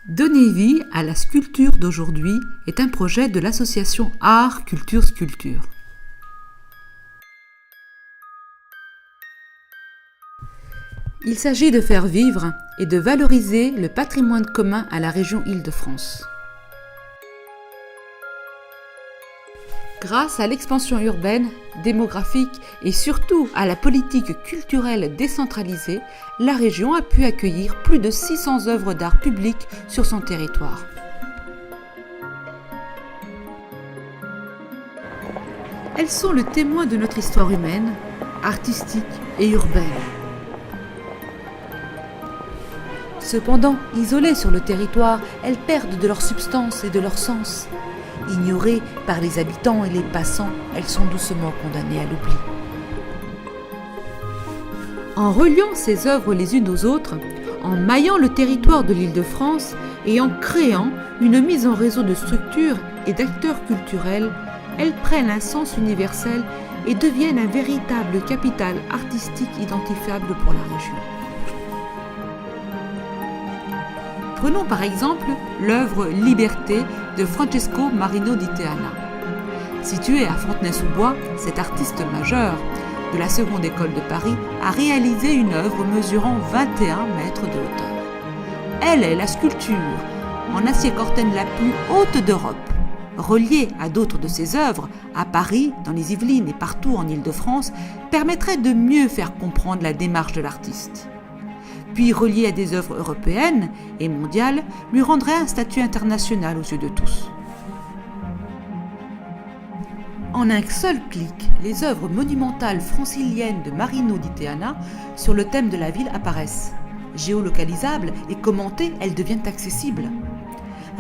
Donner vie à la sculpture d'aujourd'hui est un projet de l'association Art Culture Sculpture. Il s'agit de faire vivre et de valoriser le patrimoine commun à la région Île-de-France. Grâce à l'expansion urbaine, démographique et surtout à la politique culturelle décentralisée, la région a pu accueillir plus de 600 œuvres d'art public sur son territoire. Elles sont le témoin de notre histoire humaine, artistique et urbaine. Cependant, isolées sur le territoire, elles perdent de leur substance et de leur sens. Ignorées par les habitants et les passants, elles sont doucement condamnées à l'oubli. En reliant ces œuvres les unes aux autres, en maillant le territoire de l'Île-de-France et en créant une mise en réseau de structures et d'acteurs culturels, elles prennent un sens universel et deviennent un véritable capital artistique identifiable pour la région. Prenons par exemple l'œuvre Liberté de Francesco Marino di Teana. Situé à Fontenay-sous-Bois, cet artiste majeur de la seconde école de Paris a réalisé une œuvre mesurant 21 mètres de hauteur. Elle est la sculpture en acier corten la plus haute d'Europe. Reliée à d'autres de ses œuvres, à Paris, dans les Yvelines et partout en Île-de-France, permettrait de mieux faire comprendre la démarche de l'artiste. Puis relié à des œuvres européennes et mondiales, lui rendrait un statut international aux yeux de tous. En un seul clic, les œuvres monumentales franciliennes de Marino di Teana sur le thème de la ville apparaissent. Géolocalisables et commentées, elles deviennent accessibles.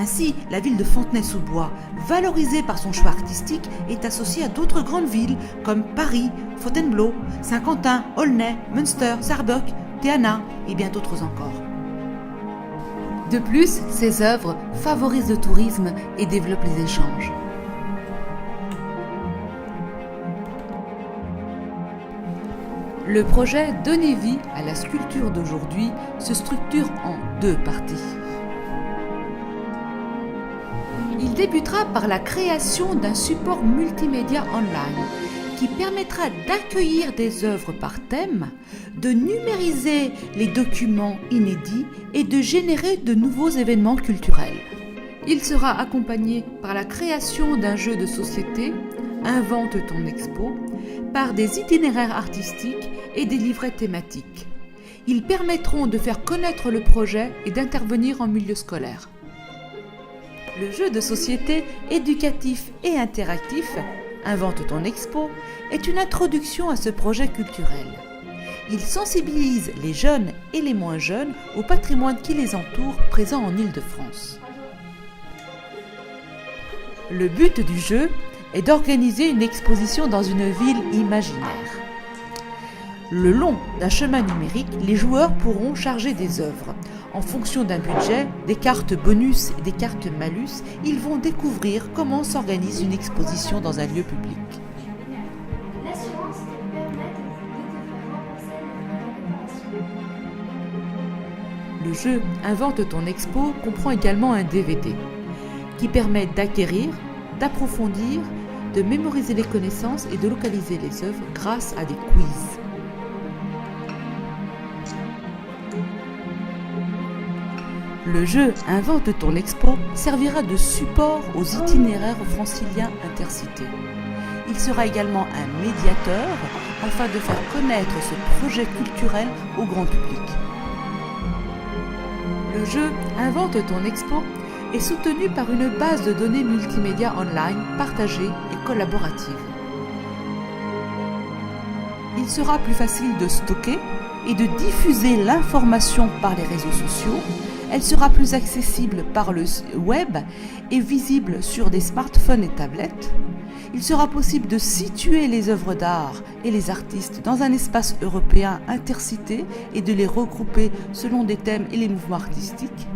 Ainsi, la ville de Fontenay-sous-Bois, valorisée par son choix artistique, est associée à d'autres grandes villes comme Paris, Fontainebleau, Saint-Quentin, Aulnay, Münster, Sarrebruck, Teana et bien d'autres encore. De plus, ces œuvres favorisent le tourisme et développent les échanges. Le projet Donner vie à la sculpture d'aujourd'hui se structure en deux parties. Il débutera par la création d'un support multimédia online qui permettra d'accueillir des œuvres par thème, de numériser les documents inédits et de générer de nouveaux événements culturels. Il sera accompagné par la création d'un jeu de société, Invente ton expo, par des itinéraires artistiques et des livrets thématiques. Ils permettront de faire connaître le projet et d'intervenir en milieu scolaire. Le jeu de société éducatif et interactif Invente ton expo est une introduction à ce projet culturel. Il sensibilise les jeunes et les moins jeunes au patrimoine qui les entoure présent en Île-de-France. Le but du jeu est d'organiser une exposition dans une ville imaginaire. Le long d'un chemin numérique, les joueurs pourront charger des œuvres. En fonction d'un budget, des cartes bonus et des cartes malus, ils vont découvrir comment s'organise une exposition dans un lieu public. Le jeu Invente ton expo comprend également un DVD qui permet d'acquérir, d'approfondir, de mémoriser les connaissances et de localiser les œuvres grâce à des quiz. Le jeu Invente ton expo servira de support aux itinéraires franciliens intercités. Il sera également un médiateur afin de faire connaître ce projet culturel au grand public. Le jeu Invente ton expo est soutenu par une base de données multimédia online partagée et collaborative. Il sera plus facile de stocker et de diffuser l'information par les réseaux sociaux. Elle sera plus accessible par le web et visible sur des smartphones et tablettes. Il sera possible de situer les œuvres d'art et les artistes dans un espace européen intercité et de les regrouper selon des thèmes et les mouvements artistiques.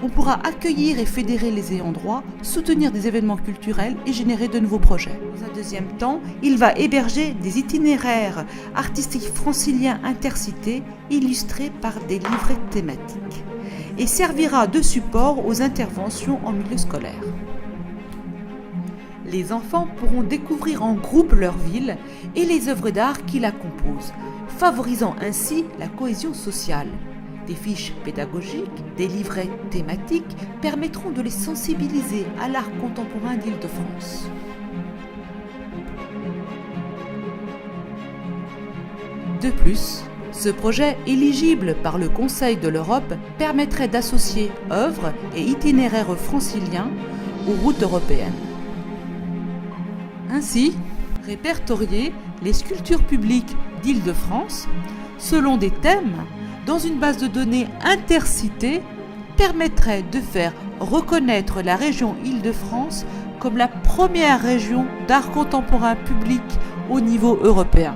On pourra accueillir et fédérer les ayants droit, soutenir des événements culturels et générer de nouveaux projets. Dans un deuxième temps, il va héberger des itinéraires artistiques franciliens intercités illustrés par des livrets thématiques et servira de support aux interventions en milieu scolaire. Les enfants pourront découvrir en groupe leur ville et les œuvres d'art qui la composent, favorisant ainsi la cohésion sociale. Des fiches pédagogiques, des livrets thématiques permettront de les sensibiliser à l'art contemporain d'Île-de-France. De plus, ce projet, éligible par le Conseil de l'Europe, permettrait d'associer œuvres et itinéraires franciliens aux routes européennes. Ainsi, répertorier les sculptures publiques d'Île-de-France selon des thèmes dans une base de données intercitée permettrait de faire reconnaître la région Île-de-France comme la première région d'art contemporain public au niveau européen.